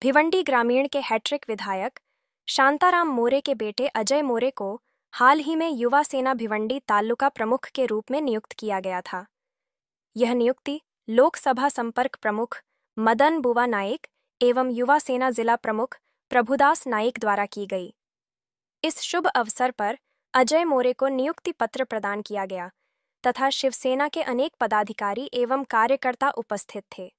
भिवंडी ग्रामीण के हैट्रिक विधायक शांताराम मोरे के बेटे अजय मोरे को हाल ही में युवा सेना भिवंडी तालुका प्रमुख के रूप में नियुक्त किया गया था। यह नियुक्ति लोकसभा संपर्क प्रमुख मदन बुवा नाइक एवं युवा सेना जिला प्रमुख प्रभुदास नाइक द्वारा की गई। इस शुभ अवसर पर अजय मोरे को नियुक्ति पत्र प्रदान किया गया तथा शिवसेना के अनेक पदाधिकारी एवं कार्यकर्ता उपस्थित थे।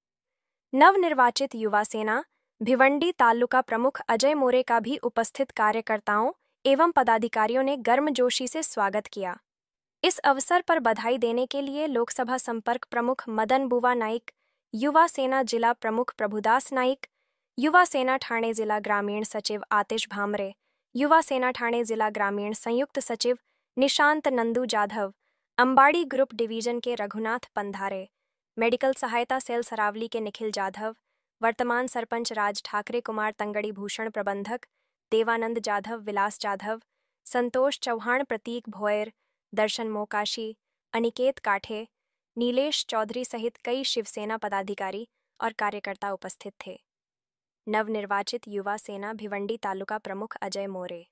नवनिर्वाचित युवा सेना भिवंडी तालुका प्रमुख अजय मोरे का भी उपस्थित कार्यकर्ताओं एवं पदाधिकारियों ने गर्मजोशी से स्वागत किया। इस अवसर पर बधाई देने के लिए लोकसभा संपर्क प्रमुख मदन बुवा नाइक, युवा सेना जिला प्रमुख प्रभुदास नाइक, युवा सेना ठाणे जिला ग्रामीण सचिव आतिश भामरे, युवा सेना ठाणे जिला ग्रामीण संयुक्त सचिव निशांत नंदू जाधव, अंबाड़ी ग्रुप डिवीजन के रघुनाथ पंधारे, मेडिकल सहायता सेल सरावली के निखिल जाधव, वर्तमान सरपंच राज ठाकरे कुमार तंगड़ी भूषण प्रबंधक, देवानंद जाधव विलास जाधव, संतोष चौहान प्रतीक भोयर, दर्शन मोकाशी, अनिकेत काठे, नीलेश चौधरी सहित कई शिवसेना पदाधिकारी और कार्यकर्ता उपस्थित थे। नवनिर्वाचित युवा सेना भिवंडी तालुका प्रमुख अजय मोरे।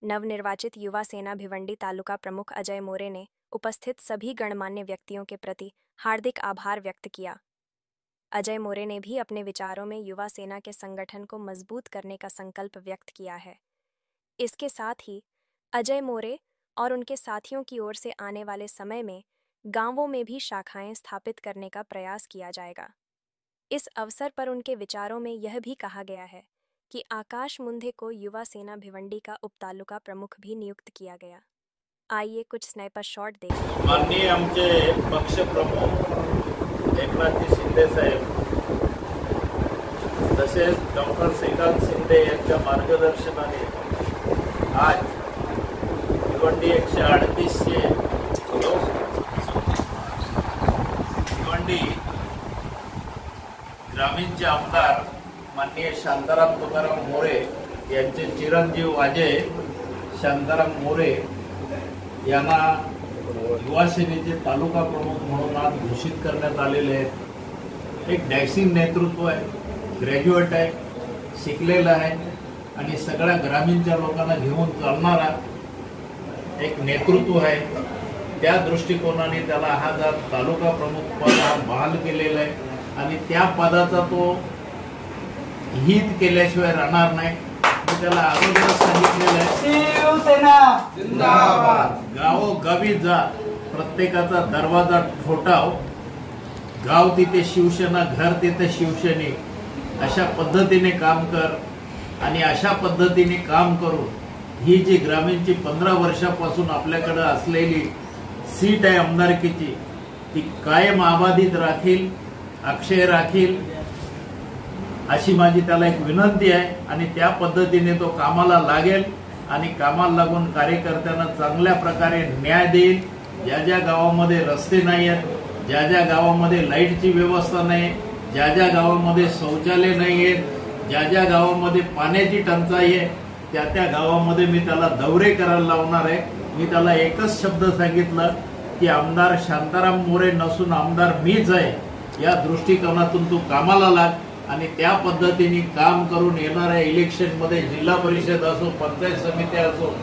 नवनिर्वाचित युवा सेना भिवंडी तालुका प्रमुख अजय मोरे ने उपस्थित सभी गणमान्य व्यक्तियों के प्रति हार्दिक आभार व्यक्त किया। अजय मोरे ने भी अपने विचारों में युवा सेना के संगठन को मजबूत करने का संकल्प व्यक्त किया है। इसके साथ ही अजय मोरे और उनके साथियों की ओर से आने वाले समय में गांवों में भी शाखाएं स्थापित करने का प्रयास किया जाएगा। इस अवसर पर उनके विचारों में यह भी कहा गया है कि आकाश मुंधे को युवा सेना भिवंडी का उपतालुका प्रमुख भी नियुक्त किया गया। आइए कुछ स्नाइपर शॉट देखें। माननीय आमचे पक्ष प्रमुख एकनाथजी शिंदे साहेब तसेच डॉक्टर श्रीकांत शिंदे यांच्या मार्गदर्शनाने आज भिवंडी 138 भिवंडी ग्रामीणचे आमदार माननीय शांताराम तुकाराम मोरे यांचे चिरंजीव अजय शांताराम मोरे यांना युवा सेनेचे तालुका प्रमुख म्हणून आज घोषित करण्यात आलेले आहेत। एक डॅशिंग नेतृत्व आहे, ग्रॅज्युएट आहे, शिकलेला आहे आणि सगळ्या ग्रामीणच्या लोकांना घेऊन चालणारा एक नेतृत्व आहे। त्या दृष्टिकोनाने त्याला हा तालुका प्रमुख पद बहाल केलेला आहे आणि त्या पदाचा तो हित केल्याशिवाय राहणार नाही। त्याला अगोदरच सांगितलेलं आहे, शिवसेना जिंदाबाद, गावोगावी जा, प्रत्येकाचा दरवाजा ठोठाव, गाव तिथे शिवसेना, घर तिथे शिवसैनिक, अशा पद्धतीने काम कर आणि अशा पद्धतीने काम करून ही जी ग्रामीणची 15 वर्षापासून आपल्याकडे असलेली सीट आहे आमदारकीची ती कायम आबाधित राखील, अक्षय राखील अशी माझी त्याला एक विनंती आहे आणि त्या पद्धतीने तो कामाला लागेल आणि कामाला लागून कार्यकर्त्यांना चांगल्या प्रकारे न्याय देईल। ज्या ज्या गावामध्ये रस्ते नाही आहेत, ज्या ज्या गावामध्ये लाईटची व्यवस्था नाही, ज्या ज्या गावामध्ये शौचालय नाही आहेत, ज्या ज्या गावामध्ये पाण्याची टंचाई आहे त्या त्या गावामध्ये मी त्याला दौरे करायला लावणार आहे। मी त्याला एकच शब्द सांगितलं की आमदार शांताराम मोरे नसून आमदार मीच आहे, या दृष्टिकोनातून तू कामाला लाग आणि त्या पद्धतीने काम करून येणाऱ्या इलेक्शन मध्ये जिल्हा परिषद असो, पंचायत समिती असो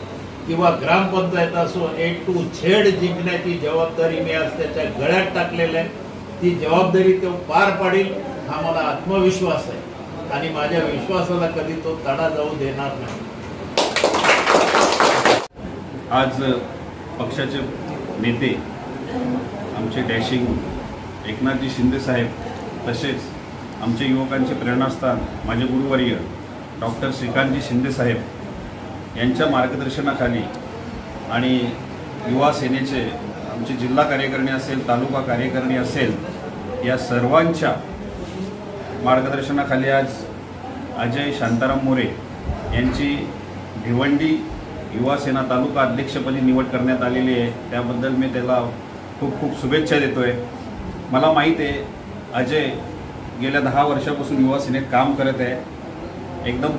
किंवा ग्रामपंचायत असो A to Z जिंकण्याची जबाबदारी मी आज त्याच्या गळ्यात टाकलेली आहे। ती जबाबदारी तो पार पाडेल हा मला आत्मविश्वास आहे आणि माझ्या विश्वासाला कधी तो तडा जाऊ देणार नाही। आज पक्षाचे नेते आमचे डॅशिंग एकनाथजी शिंदे साहेब तसेच आमचे युवकांचे प्रेरणास्थान माझे गुरुवर्य डॉक्टर श्रीकांतजी शिंदे साहेब यांच्या मार्गदर्शनाखाली आणि युवा सेनेचे आमचे जिल्हा कार्यकारिणी असेल, तालुका कार्यकारिणी असेल, या सर्वांच्या मार्गदर्शनाखाली आज अजय शांताराम मोरे यांची भिवंडी युवा सेना तालुका अध्यक्षपदी निवड करण्यात आलेली आहे। त्याबद्दल मी त्याला खूप खूप शुभेच्छा देतोय। मला माहीत आहे अजय गेल्या 10 वर्षापासून युवा सेनेत काम करत आहे, एकदम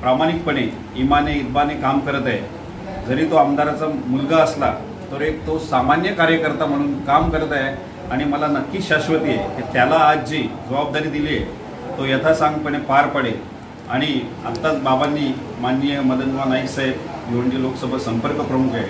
प्रामाणिकपणे इमाने काम करत आहे। जरी तो आमदाराचा मुलगा असला तर तो सामान्य कार्यकर्ता म्हणून काम करत आहे आणि मला नक्की शाश्वती आहे की त्याला आज जी जबाबदारी दिली आहे तो यथासांगपणे पार पडेल। आणि आत्ताच बाबांनी माननीय मदनभाऊ नाईक साहेब भिवंडी लोकसभा संपर्क प्रमुख आहे,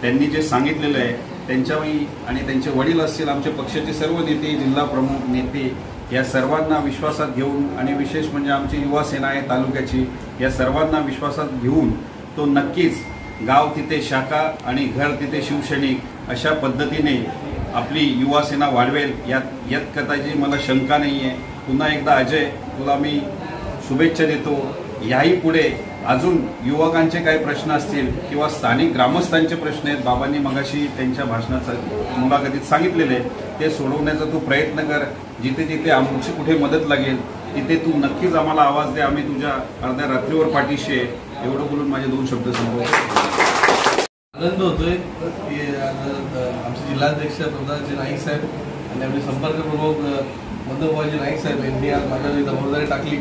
त्यांनी जे सांगितलेलं आहे त्यांच्याही आणि त्यांचे वडील असतील, आमच्या पक्षाचे सर्व नेते, जिल्हा प्रमुख नेते या सर्वांना विश्वासात घेऊन आणि विशेष म्हणजे आमची युवा सेना आहे तालुक्याची, या सर्वांना विश्वासात घेऊन तो नक्कीच गाव तिथे शाखा आणि घर तिथे शिवसैनिक अशा पद्धतीने आपली युवा सेना वाढवेल यात कदाचित मला शंका नाही आहे। पुन्हा एकदा अजय तुला मी शुभेच्छा देतो। याही पुढे अजून युवकांचे काही प्रश्न असतील किंवा स्थानिक ग्रामस्थांचे प्रश्न आहेत, बाबांनी मगाशी त्यांच्या भाषणात मुलाखतीत सांगितलेले, ते सोडवण्याचा तू प्रयत्न कर। जिथे जिथे आमची कुठे मदत लागेल तिथे तू नक्कीच आम्हाला आवाज दे, आम्ही तुझ्या अर्ध्या रात्रीवर पाठीशी आहे। एवढं बोलून माझे 2 शब्द संपवतो। आनंद होतोय की आमचे जिल्हाध्यक्ष प्रधानजी नाईक साहेब आणि आपले संपर्क प्रमुख मदनभाऊजी नाईक साहेब यांनी आज माझ्यावर ही जबाबदारी टाकली,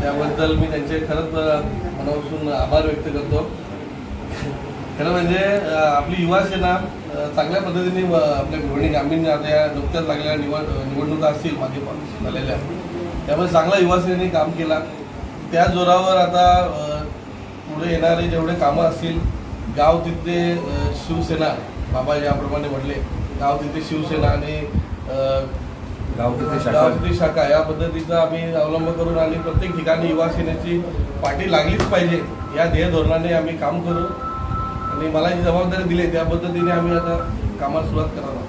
त्याबद्दल मी त्यांचे खरंच मनापासून आभार व्यक्त करतो। खरं म्हणजे आपली युवा सेना चांगल्या पद्धतीने आपल्या भिवंडी ग्रामीण आता या नुकत्याच लागलेल्या निवडणुका असतील मागे झालेल्या, त्यामुळे चांगला युवा सेनेने काम केला। त्या जोरावर आता पुढे येणारे जेवढे कामं असतील, गाव तिथे शिवसेना, बाबा याप्रमाणे म्हटले, गाव तिथे शिवसेना आणि गाव तिथे शाखा या पद्धतीचा आम्ही अवलंब करून आणि प्रत्येक ठिकाणी युवा सेनेची पाठी लागलीच पाहिजे या ध्येय धोरणाने आम्ही काम करू आणि मला जी जबाबदारी दिली त्या पद्धतीने आम्ही आता कामाला सुरुवात करणार आहोत।